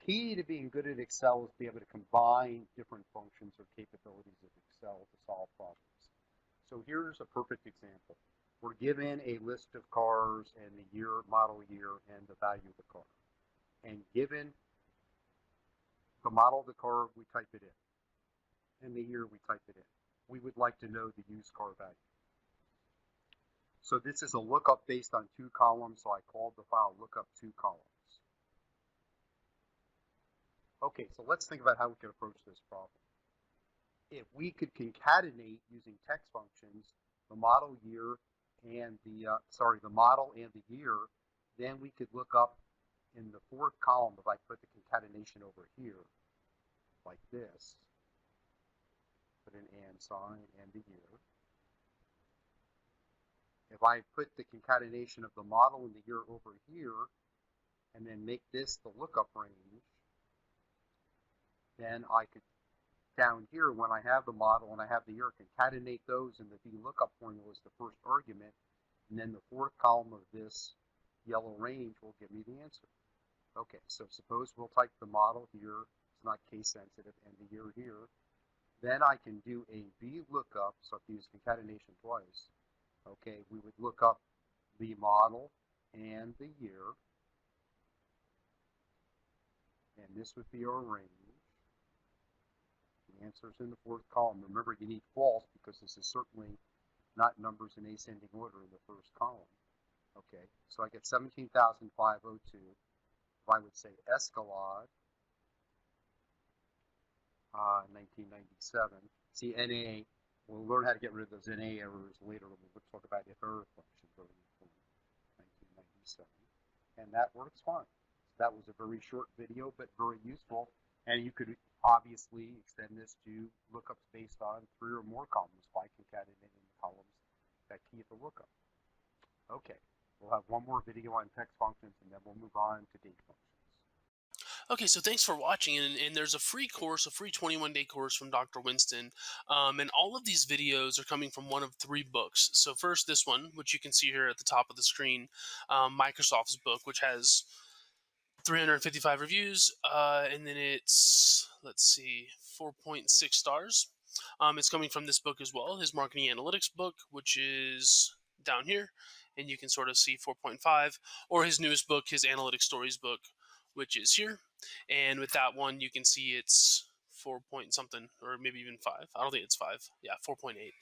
key to being good at Excel is to be able to combine different functions or capabilities of Excel to solve problems. So here's a perfect example. We're given a list of cars and the year, model year, and the value of the car. And given the model of the car, we type it in. And the year, we type it in. We would like to know the used car value. So this is a lookup based on two columns, so I called the file lookup two columns. Okay, so let's think about how we can approach this problem. If we could concatenate using text functions the model year and the model and the year, then we could look up in the fourth column. If I put the concatenation over here, like this, put an and sign and the year. If I put the concatenation of the model and the year over here, and then make this the lookup range, then I could, down here, when I have the model and I have the year, concatenate those, and the VLOOKUP formula is the first argument, and then the fourth column of this yellow range will give me the answer. Okay, so suppose we'll type the model here, it's not case sensitive, and the year here. Then I can do a VLOOKUP, so if you use concatenation twice, okay, we would look up the model and the year, and this would be our range. The answer is in the fourth column. Remember, you need false because this is certainly not numbers in ascending order in the first column. Okay, so I get 17,502. If I would say Escalade, 1997. See, NA, we'll learn how to get rid of those NA errors later when we talk about if error function from 1997. And that works fine. That was a very short video, but very useful. And you could obviously extend this to lookups based on 3 or more columns by concatenating the columns that key at the lookup. Okay, we'll have one more video on text functions, and then we'll move on to date functions. Okay, so thanks for watching, and there's a free course, a free 21-day course from Dr. Winston, and all of these videos are coming from one of 3 books. So first, this one, which you can see here at the top of the screen, Microsoft's book, which has 355 reviews, and then it's, let's see, 4.6 stars. It's coming from this book as well, his marketing analytics book, which is down here, and you can sort of see 4.5, or his newest book, his analytics stories book, which is here. And with that one, you can see it's 4 point something, or maybe even 5. I don't think it's 5. Yeah, 4.8.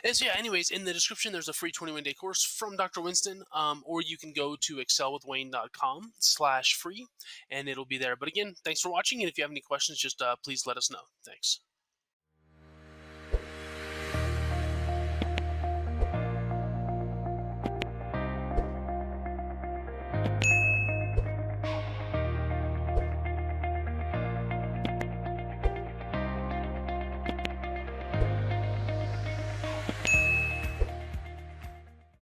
And so yeah, anyways, in the description, there's a free 21-day course from Dr. Winston, or you can go to excelwithwayne.com/free, and it'll be there. But again, thanks for watching, and if you have any questions, just please let us know. Thanks.